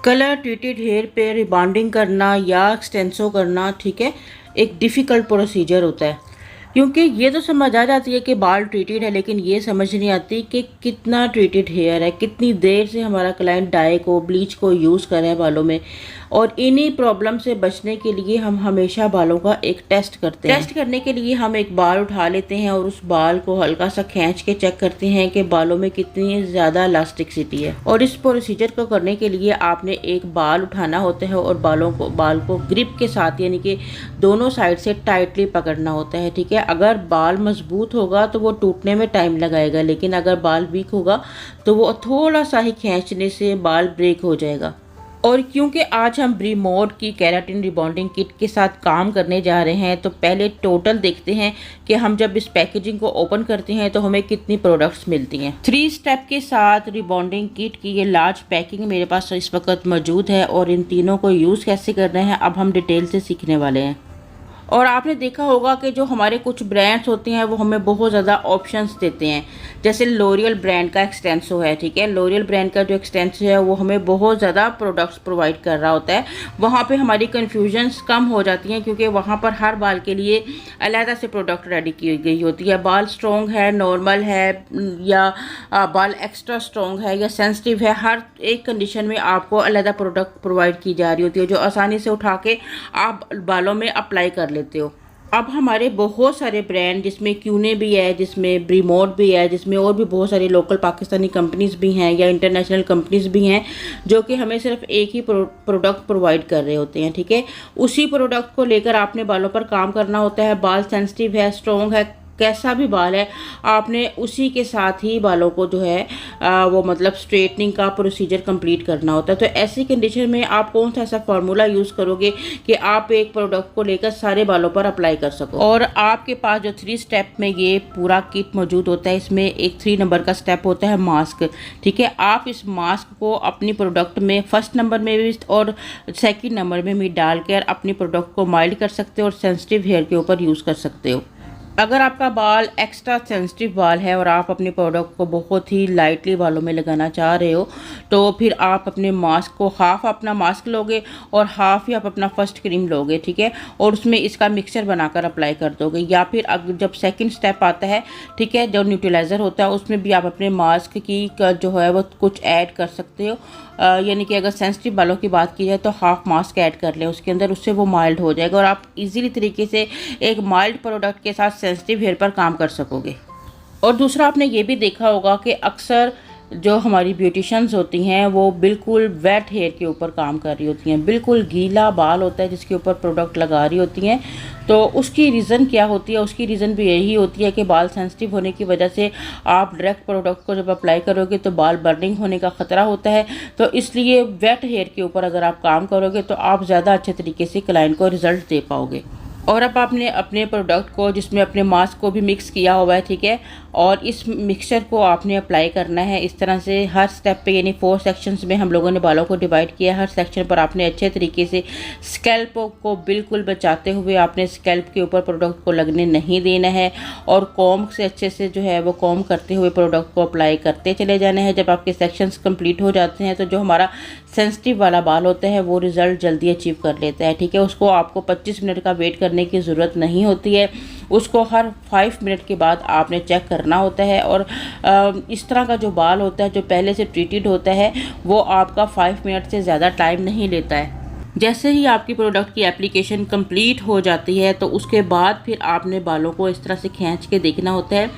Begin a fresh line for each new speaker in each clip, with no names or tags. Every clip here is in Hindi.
कलर ट्रीटेड हेयर पे रिबॉन्डिंग करना या एक्सटेंसो करना, ठीक है, एक डिफ़िकल्ट प्रोसीजर होता है, क्योंकि ये तो समझ आ जाती है कि बाल ट्रीटेड है, लेकिन ये समझ नहीं आती कि कितना ट्रीटेड हेयर है, कितनी देर से हमारा क्लाइंट डाई को, ब्लीच को यूज़ कर रहे हैं बालों में। और इन्हीं प्रॉब्लम से बचने के लिए हम हमेशा बालों का एक टेस्ट करते हैं। टेस्ट करने के लिए हम एक बाल उठा लेते हैं और उस बाल को हल्का सा खींच के चेक करते हैं कि बालों में कितनी ज़्यादा इलास्टिसिटी है। और इस प्रोसीजर को करने के लिए आपने एक बाल उठाना होता है और बाल को ग्रिप के साथ, यानी कि दोनों साइड से टाइटली पकड़ना होता है, ठीक है। अगर बाल मजबूत होगा तो वो टूटने में टाइम लगाएगा, लेकिन अगर बाल वीक होगा तो वो थोड़ा सा ही खींचने से बाल ब्रेक हो जाएगा। और क्योंकि आज हम ब्रीमोड की केराटिन रिबॉन्डिंग किट के साथ काम करने जा रहे हैं, तो पहले टोटल देखते हैं कि हम जब इस पैकेजिंग को ओपन करते हैं तो हमें कितनी प्रोडक्ट्स मिलती हैं। 3 स्टेप के साथ रिबॉन्डिंग किट की ये लार्ज पैकिंग मेरे पास इस वक्त मौजूद है, और इन तीनों को यूज़ कैसे करना है अब हम डिटेल से सीखने वाले हैं। और आपने देखा होगा कि जो हमारे कुछ ब्रांड्स होते हैं वो हमें बहुत ज़्यादा ऑप्शंस देते हैं, जैसे लॉरियल ब्रांड का एक्सटेंसो है, ठीक है। लॉरियल ब्रांड का जो एक्सटेंसो है वो हमें बहुत ज़्यादा प्रोडक्ट्स प्रोवाइड कर रहा होता है। वहाँ पे हमारी कन्फ्यूजन्स कम हो जाती हैं, क्योंकि वहाँ पर हर बाल के लिए अलग से प्रोडक्ट रेडी की गई होती है। बाल स्ट्रॉन्ग है, नॉर्मल है, या बाल एक्स्ट्रा स्ट्रॉन्ग है या सेंसिटिव है, हर एक कंडीशन में आपको अलग प्रोडक्ट प्रोवाइड की जा रही होती है, जो आसानी से उठा के आप बालों में अप्लाई कर लेते हो। अब हमारे बहुत सारे ब्रांड, जिसमें क्यूने भी है, जिसमें ब्रीमोड भी है, जिसमें और भी बहुत सारी लोकल पाकिस्तानी कंपनीज भी हैं या इंटरनेशनल कंपनीज भी हैं, जो कि हमें सिर्फ एक ही प्रोडक्ट प्रोवाइड कर रहे होते हैं, ठीक है। उसी प्रोडक्ट को लेकर आपने बालों पर काम करना होता है। बाल सेंसिटिव है, स्ट्रॉन्ग है, कैसा भी बाल है, आपने उसी के साथ ही बालों को जो है वो मतलब स्ट्रेटनिंग का प्रोसीजर कंप्लीट करना होता है। तो ऐसी कंडीशन में आप कौन सा ऐसा फार्मूला यूज़ करोगे कि आप एक प्रोडक्ट को लेकर सारे बालों पर अप्लाई कर सको। और आपके पास जो 3 स्टेप में ये पूरा किट मौजूद होता है, इसमें एक 3 नंबर का स्टेप होता है मास्क, ठीक है। आप इस मास्क को अपनी प्रोडक्ट में फर्स्ट नंबर में भी और सेकेंड नंबर में भी डालकर अपनी प्रोडक्ट को माइल्ड कर सकते हो और सेंसिटिव हेयर के ऊपर यूज़ कर सकते हो। अगर आपका बाल एक्स्ट्रा सेंसिटिव बाल है और आप अपने प्रोडक्ट को बहुत ही लाइटली बालों में लगाना चाह रहे हो, तो फिर आप अपने मास्क को हाफ अपना मास्क लोगे और हाफ ही आप अपना फर्स्ट क्रीम लोगे, ठीक है, और उसमें इसका मिक्सचर बनाकर अप्लाई कर दोगे। या फिर अगर जब सेकंड स्टेप आता है, ठीक है, जो न्यूट्रलाइज़र होता है, उसमें भी आप अपने मास्क की जो है वो कुछ ऐड कर सकते हो। यानी कि अगर सेंसिटिव बालों की बात की जाए तो हाफ मास्क ऐड कर लें उसके अंदर, उससे वो माइल्ड हो जाएगा और आप इजीली तरीके से एक माइल्ड प्रोडक्ट के साथ सेंसिटिव हेयर पर काम कर सकोगे। और दूसरा, आपने ये भी देखा होगा कि अक्सर जो हमारी ब्यूटिशंस होती हैं वो बिल्कुल वेट हेयर के ऊपर काम कर रही होती हैं, बिल्कुल गीला बाल होता है जिसके ऊपर प्रोडक्ट लगा रही होती हैं। तो उसकी रीज़न क्या होती है? उसकी रीज़न भी यही होती है कि बाल सेंसिटिव होने की वजह से आप डायरेक्ट प्रोडक्ट को जब अप्लाई करोगे तो बाल बर्निंग होने का ख़तरा होता है। तो इसलिए वेट हेयर के ऊपर अगर आप काम करोगे तो आप ज़्यादा अच्छे तरीके से क्लाइंट को रिज़ल्ट दे पाओगे। और अब आपने अपने प्रोडक्ट को, जिसमें अपने मास्क को भी मिक्स किया हुआ है, ठीक है, और इस मिक्सचर को आपने अप्लाई करना है इस तरह से हर स्टेप पे, यानी 4 सेक्शंस में हम लोगों ने बालों को डिवाइड किया। हर सेक्शन पर आपने अच्छे तरीके से स्कैल्प को बिल्कुल बचाते हुए आपने स्कैल्प के ऊपर प्रोडक्ट को लगने नहीं देना है, और कॉम्ब से अच्छे से जो है वो कॉम्ब करते हुए प्रोडक्ट को अप्लाई करते चले जाना है। जब आपके सेक्शंस कंप्लीट हो जाते हैं तो जो हमारा सेंसिटिव वाला बाल होता है वो रिज़ल्ट जल्दी अचीव कर लेता है, ठीक है। उसको आपको 25 मिनट का वेट करने की ज़रूरत नहीं होती है, उसको हर 5 मिनट के बाद आपने चेक करना होता है। और इस तरह का जो बाल होता है जो पहले से ट्रीटेड होता है वो आपका 5 मिनट से ज़्यादा टाइम नहीं लेता है। जैसे ही आपकी प्रोडक्ट की एप्लीकेशन कंप्लीट हो जाती है तो उसके बाद फिर आपने बालों को इस तरह से खींच के देखना होता है।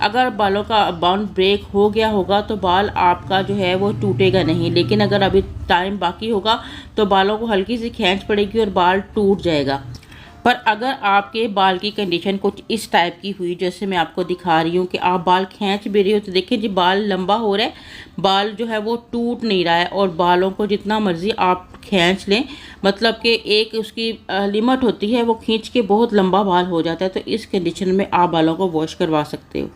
अगर बालों का बाउंड ब्रेक हो गया होगा तो बाल आपका जो है वो टूटेगा नहीं, लेकिन अगर अभी टाइम बाकी होगा तो बालों को हल्की सी खींच पड़ेगी और बाल टूट जाएगा। पर अगर आपके बाल की कंडीशन कुछ इस टाइप की हुई, जैसे मैं आपको दिखा रही हूँ कि आप बाल खींच भी रही हो, तो देखिए जी बाल लंबा हो रहा है, बाल जो है वो टूट नहीं रहा है, और बालों को जितना मर्ज़ी आप खींच लें, मतलब कि एक उसकी लिमिट होती है, वो खींच के बहुत लंबा बाल हो जाता है। तो इस कंडीशन में आप बालों को वॉश करवा सकते हो।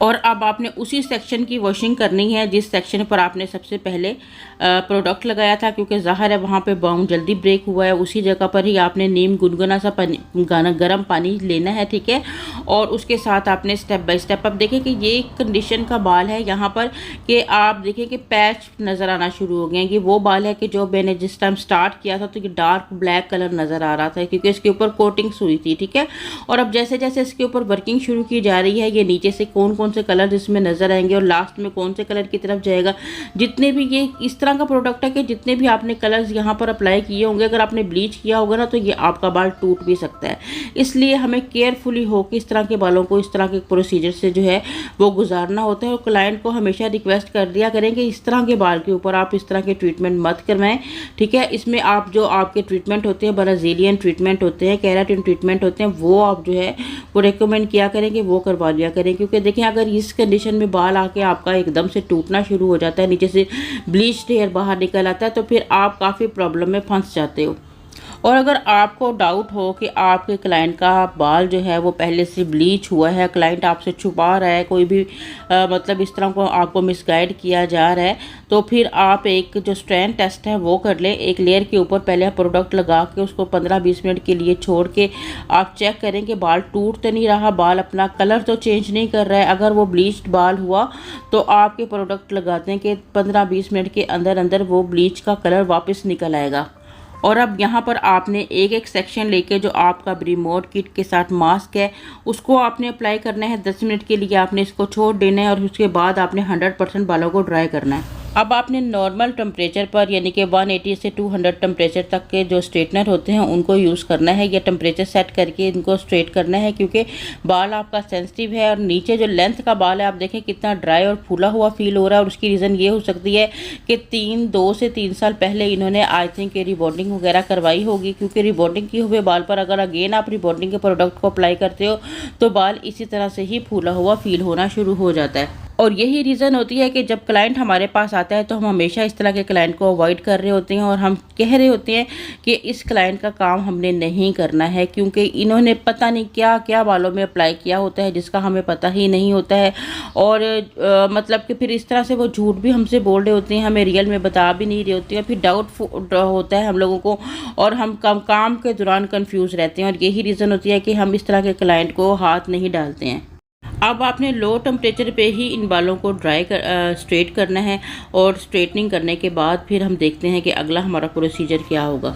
और अब आपने उसी सेक्शन की वॉशिंग करनी है जिस सेक्शन पर आपने सबसे पहले प्रोडक्ट लगाया था, क्योंकि ज़ाहिर है वहाँ पे बाउंड जल्दी ब्रेक हुआ है। उसी जगह पर ही आपने नीम गुनगुना सा गर्म पानी लेना है, ठीक है। और उसके साथ आपने स्टेप बाय स्टेप, अब देखें कि ये कंडीशन का बाल है यहाँ पर कि आप देखें कि पैच नज़र आना शुरू हो गए हैं। ये वो बाल है कि जो मैंने जिस टाइम स्टार्ट किया था तो ये डार्क ब्लैक कलर नज़र आ रहा था, क्योंकि इसके ऊपर कोटिंग्स हुई थी, ठीक है। और अब जैसे जैसे इसके ऊपर वर्किंग शुरू की जा रही है, ये नीचे से कौन कौन से कलर इसमें नज़र आएंगे और लास्ट में कौन से कलर की तरफ जाएगा। जितने भी ये इस तरह का प्रोडक्ट है कि जितने भी आपने कलर्स यहाँ पर अप्लाई किए होंगे, अगर आपने ब्लीच किया होगा ना तो ये आपका बाल टूट भी सकता है। इसलिए हमें केयरफुली हो कि इस तरह के बालों को इस तरह के प्रोसीजर से जो है वो गुजारना होता है। और क्लाइंट को हमेशा रिक्वेस्ट कर दिया करें कि इस तरह के बाल के ऊपर आप इस तरह के ट्रीटमेंट मत करवाएं, ठीक है। इसमें आप जो आपके ट्रीटमेंट होते हैं, ब्राज़ीलियन ट्रीटमेंट होते हैं, केराटिन ट्रीटमेंट होते हैं, वो आप जो है वो रेकमेंड किया करें कि वो करवा लिया करें। क्योंकि देखें अगर इस कंडीशन में बाल आके आपका एकदम से टूटना शुरू हो जाता है, नीचे से ब्लीच्ड हेयर बाहर निकल आता है, तो फिर आप काफ़ी प्रॉब्लम में फंस जाते हो। और अगर आपको डाउट हो कि आपके क्लाइंट का बाल जो है वो पहले से ब्लीच हुआ है, क्लाइंट आपसे छुपा रहा है, कोई भी मतलब इस तरह को आपको मिसगाइड किया जा रहा है, तो फिर आप एक जो स्ट्रैंड टेस्ट है वो कर लें। एक लेयर के ऊपर पहले प्रोडक्ट लगा के उसको 15-20 मिनट के लिए छोड़ के आप चेक करें कि बाल टूट तो नहीं रहा, बाल अपना कलर तो चेंज नहीं कर रहा है। अगर वो ब्लीच्ड बाल हुआ तो आपके प्रोडक्ट लगाते हैं कि 15-20 मिनट के अंदर अंदर वो ब्लीच का कलर वापस निकल आएगा। और अब यहाँ पर आपने एक एक सेक्शन लेके जो आपका रिमोट किट के साथ मास्क है उसको आपने अप्लाई करना है। 10 मिनट के लिए आपने इसको छोड़ देना है और उसके बाद आपने 100% बालों को ड्राई करना है। अब आपने नॉर्मल टेम्परेचर पर यानी कि 180 से 200 टेम्परेचर तक के जो स्ट्रेटनर होते हैं उनको यूज़ करना है, या टेम्परेचर सेट करके इनको स्ट्रेट करना है, क्योंकि बाल आपका सेंसिटिव है। और नीचे जो लेंथ का बाल है आप देखें कितना ड्राई और फूला हुआ फील हो रहा है। और उसकी रीज़न ये हो सकती है कि 2 से 3 साल पहले इन्होंने आई थिंक रिबॉन्डिंग वगैरह करवाई होगी, क्योंकि रिबॉन्डिंग किए हुए बाल पर अगर अगेन आप रिबॉन्डिंग के प्रोडक्ट को अप्लाई करते हो तो बाल इसी तरह से ही फूला हुआ फील होना शुरू हो जाता है। और यही रीज़न होती है कि जब क्लाइंट हमारे पास आता है तो हम हमेशा इस तरह के क्लाइंट को अवॉइड कर रहे होते हैं और हम कह रहे होते हैं कि इस क्लाइंट का काम हमने नहीं करना है, क्योंकि इन्होंने पता नहीं क्या क्या बालों में अप्लाई किया होता है जिसका हमें पता ही नहीं होता है। और मतलब कि फिर इस तरह से वो झूठ भी हमसे बोल रहे होते हैं, हमें रियल में बता भी नहीं रहे होते हैं। फिर डाउट होता है हम लोगों को और हम काम के दौरान कंफ्यूज रहते हैं। और यही रीज़न होती है कि हम इस तरह के क्लाइंट को हाथ नहीं डालते हैं। अब आपने लो टेम्परेचर पे ही इन बालों को स्ट्रेट करना है। और स्ट्रेटनिंग करने के बाद फिर हम देखते हैं कि अगला हमारा प्रोसीजर क्या होगा।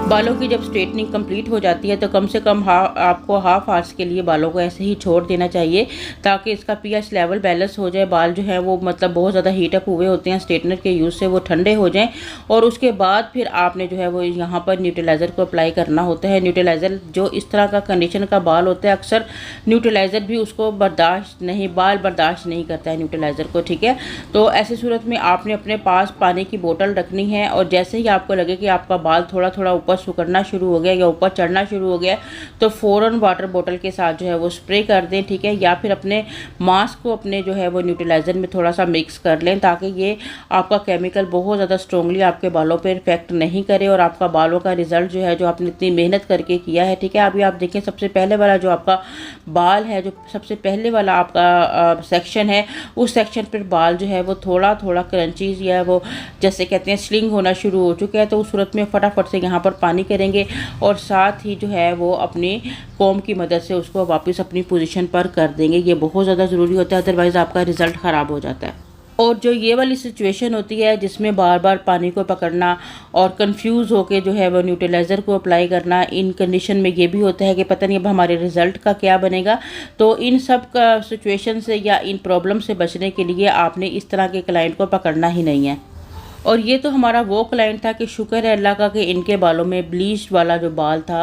बालों की जब स्ट्रेटनिंग कंप्लीट हो जाती है तो कम से कम आपको हाफ आवर्स के लिए बालों को ऐसे ही छोड़ देना चाहिए, ताकि इसका पीएच लेवल बैलेंस हो जाए। बाल जो है वो मतलब बहुत ज़्यादा हीटअप हुए होते हैं स्ट्रेटनर के यूज़ से, वो ठंडे हो जाएं। और उसके बाद फिर आपने जो है वो यहाँ पर न्यूट्रलाइज़र को अप्लाई करना होता है। न्यूट्रलाइज़र जो इस तरह का कंडीशन का बाल होता है, अक्सर न्यूट्रलाइज़र भी उसको बाल बर्दाश्त नहीं करता है न्यूट्रलाइज़र को, ठीक है। तो ऐसी सूरत में आपने अपने पास पानी की बोतल रखनी है, और जैसे ही आपको लगे कि आपका बाल थोड़ा थोड़ा ऊपर सुकड़ना शुरू हो गया या ऊपर चढ़ना शुरू हो गया तो फ़ौरन वाटर बोतल के साथ जो है वो स्प्रे कर दें, ठीक है। या फिर अपने मास्क को अपने जो है वो न्यूट्रलाइज़र में थोड़ा सा मिक्स कर लें, ताकि ये आपका केमिकल बहुत ज़्यादा स्ट्रॉन्गली आपके बालों पर इफेक्ट नहीं करे और आपका बालों का रिजल्ट जो है जो आपने इतनी मेहनत करके किया है, ठीक है। अभी आप देखें सबसे पहले वाला जो आपका बाल है, जो सबसे पहले वाला आपका सेक्शन है, उस सेक्शन पर बाल जो है वो थोड़ा थोड़ा क्रंचीज या वो जैसे कहते हैं स्लिंग होना शुरू हो चुका है। तो उस सूरत में फटाफट से यहाँ पर पानी करेंगे और साथ ही जो है वो अपनी कॉम की मदद से उसको वापस अपनी पोजीशन पर कर देंगे। ये बहुत ज़्यादा ज़रूरी होता है, अदरवाइज़ आपका रिज़ल्ट ख़राब हो जाता है। और जो ये वाली सिचुएशन होती है जिसमें बार बार पानी को पकड़ना और कंफ्यूज होके जो है वो न्यूट्रलाइज़र को अप्लाई करना, इन कंडीशन में ये भी होता है कि पता नहीं अब हमारे रिज़ल्ट का क्या बनेगा। तो इन सब का सिचुएशन से या इन प्रॉब्लम से बचने के लिए आपने इस तरह के क्लाइंट को पकड़ना ही नहीं है। और ये तो हमारा वो क्लाइंट था कि शुक्र है अल्लाह का कि इनके बालों में ब्लीच वाला जो बाल था